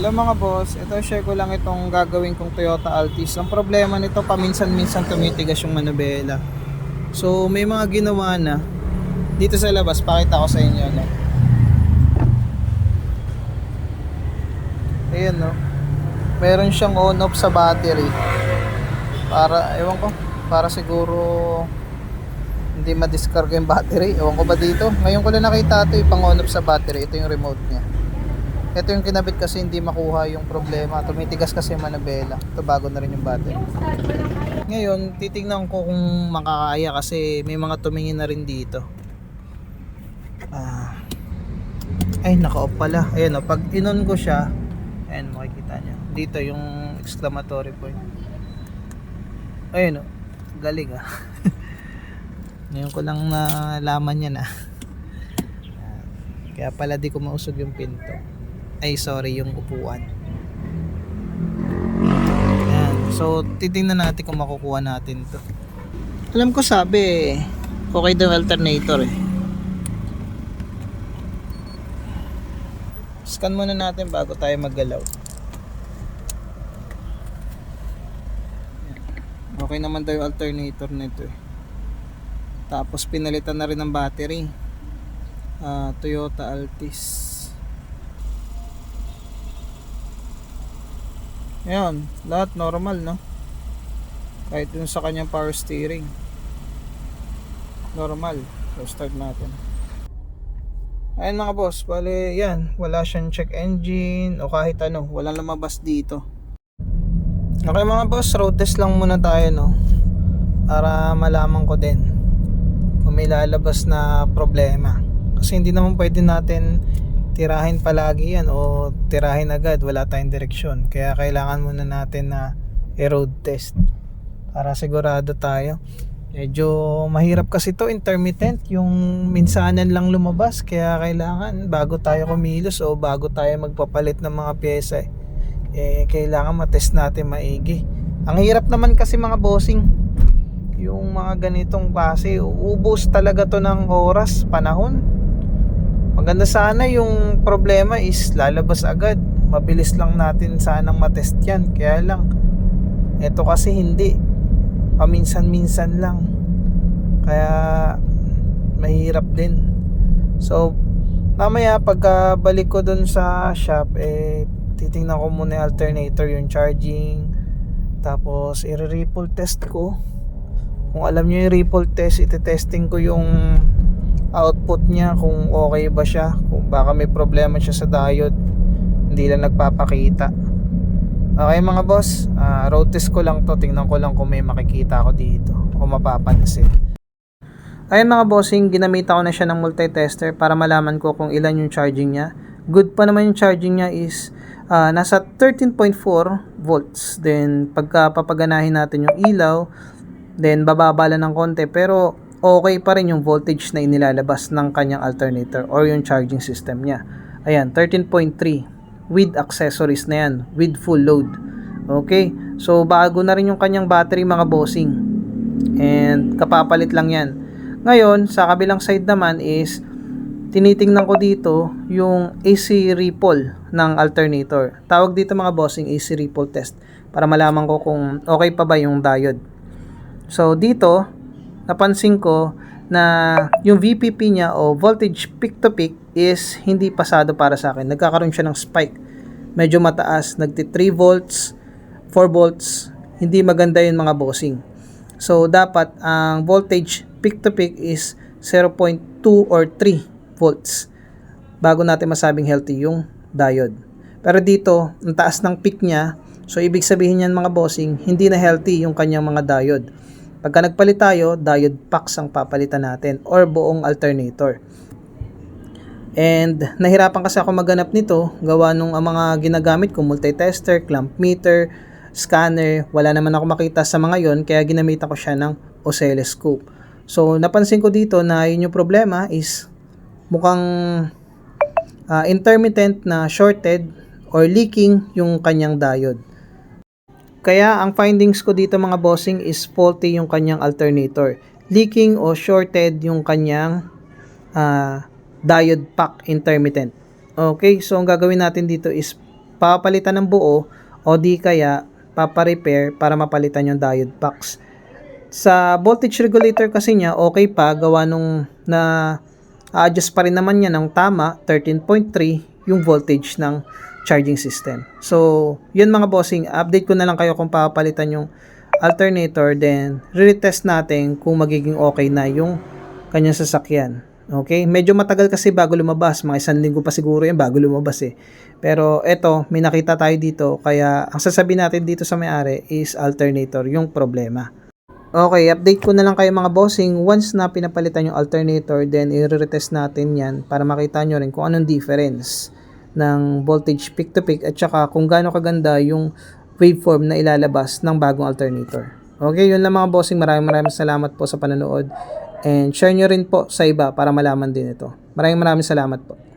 Hello mga boss, ito share ko lang itong gagawin kong Toyota Altis. Ang problema nito, paminsan-minsan tumitigas yung manubela. So may mga ginawa na. Dito sa labas, pakita ko sa inyo, no? Ayan, no? Meron siyang on-off sa battery. Para, ewan ko, para siguro hindi ma-discard yung battery. Ewan ko ba dito? Ngayon ko lang nakita ito, pang on-off sa battery. Ito yung remote niya. Ito yung kinabit kasi hindi makuha yung problema. Tumitigas kasi yung manubela. Ito bago na rin yung battery. Ngayon, titingnan ko kung makakaya kasi may mga tumingin na rin dito. Ay, naka-off pala. Ayan o, pag in-on ko siya, ayan, makikita nyo. Dito yung exclamatory point. Ayun o, galing ah. Ngayon ko lang nalaman yan ah. Kaya pala di ko mausog yung pinto. Ay sorry, yung upuan. Ayan. So titingnan natin kung makukuha natin to. Alam ko sabi okay daw alternator eh. Scan muna natin bago tayo maggalaw. Okay naman daw yung alternator nito eh. Tapos pinalitan na rin ng battery. Toyota Altis. Ayan, lahat normal, no? Kahit dun sa kanyang power steering, normal. So start natin. Ayan mga boss, bale yan, wala siyang check engine o kahit ano, walang lumabas dito. Okay mga boss, road test lang muna tayo, no? Para malaman ko din kung may lalabas na problema. Kasi hindi naman pwede natin tirahin palagi yan o tirahin agad, wala tayong direksyon. Kaya kailangan muna natin na i-road test para sigurado tayo. Medyo mahirap kasi to, intermittent, yung minsanan lang lumabas. Kaya kailangan bago tayo kumilos o bago tayo magpapalit ng mga pyesa kailangan matest natin maigi. Ang hirap naman kasi mga bossing, yung mga ganitong klase, ubos talaga to ng oras, panahon. Maganda sana yung problema is lalabas agad. Mabilis lang natin sanang matest yan. Kaya lang, eto kasi hindi. Paminsan-minsan lang. Kaya mahirap din. So, mamaya pagkabalik ko dun sa shop, titingnan ko muna yung alternator, yung charging. Tapos, i-ripple test ko. Kung alam nyo yung ripple test, iti-testing ko yung output niya, kung okay ba siya, kung baka may problema siya sa diode, hindi lang nagpapakita. Okay mga boss, road test ko lang to, tingnan ko lang kung may makikita ako dito o mapapansin. Ayun mga bossing, ginamit ako na siya ng multitester para malaman ko kung ilan yung charging niya. Good pa naman yung charging niya is nasa 13.4 volts. Then pagka papaganahin natin yung ilaw, then bababa lang ng konti, pero okay pa rin yung voltage na inilalabas ng kanyang alternator or yung charging system niya. Ayan, 13.3 with accessories na yan, with full load. Okay, so bago na rin yung kanyang battery mga bossing, and kapapalit lang yan. Ngayon, sa kabilang side naman is tinitingnan ko dito yung AC ripple ng alternator. Tawag dito mga bossing AC ripple test para malaman ko kung okay pa ba yung diode. So dito napansin ko na yung VPP niya o voltage peak to peak is hindi pasado para sa akin. Nagkakaroon siya ng spike. Medyo mataas, nagti 3 volts, 4 volts. Hindi maganda yun mga bossing. So dapat ang voltage peak to peak is 0.2 or 3 volts bago natin masabing healthy yung diode. Pero dito, ang taas ng peak niya, so ibig sabihin niyan mga bossing, hindi na healthy yung kanyang mga diode. Pagka nagpalit tayo, diode packs ang papalitan natin or buong alternator. And nahirapan kasi ako maghanap nito gawa nung ang mga ginagamit ko, multitester, clamp meter, scanner, wala naman ako makita sa mga yon, kaya ginamitan ko siya ng oscilloscope. So napansin ko dito na yun yung problema is mukhang intermittent na shorted or leaking yung kanyang diode. Kaya ang findings ko dito mga bossing is faulty yung kanyang alternator. Leaking o shorted yung kanyang diode pack intermittent. Okay, so ang gagawin natin dito is papalitan ng buo o di kaya papa-repair para mapalitan yung diode box. Sa voltage regulator kasi niya, okay pa, gawa nung na adjust pa rin naman niya ng tama, 13.3 yung voltage ng charging system. So, yun mga bossing, update ko na lang kayo kung papalitan yung alternator, then retest natin kung magiging okay na yung kanyang sasakyan. Okay, medyo matagal kasi bago lumabas, mga 1 linggo pa siguro yan bago lumabas eh. Pero eto, may nakita tayo dito, kaya ang sasabihin natin dito sa may-ari is alternator yung problema. Okay, update ko na lang kayo mga bossing, once na pinapalitan yung alternator, then i-retest natin yan para makita nyo rin kung anong difference ng voltage peak to peak at saka kung gaano kaganda yung waveform na ilalabas ng bagong alternator. Okay, yun lang mga bossing, maraming salamat po sa panonood. And share nyo rin po sa iba para malaman din ito. Maraming salamat po.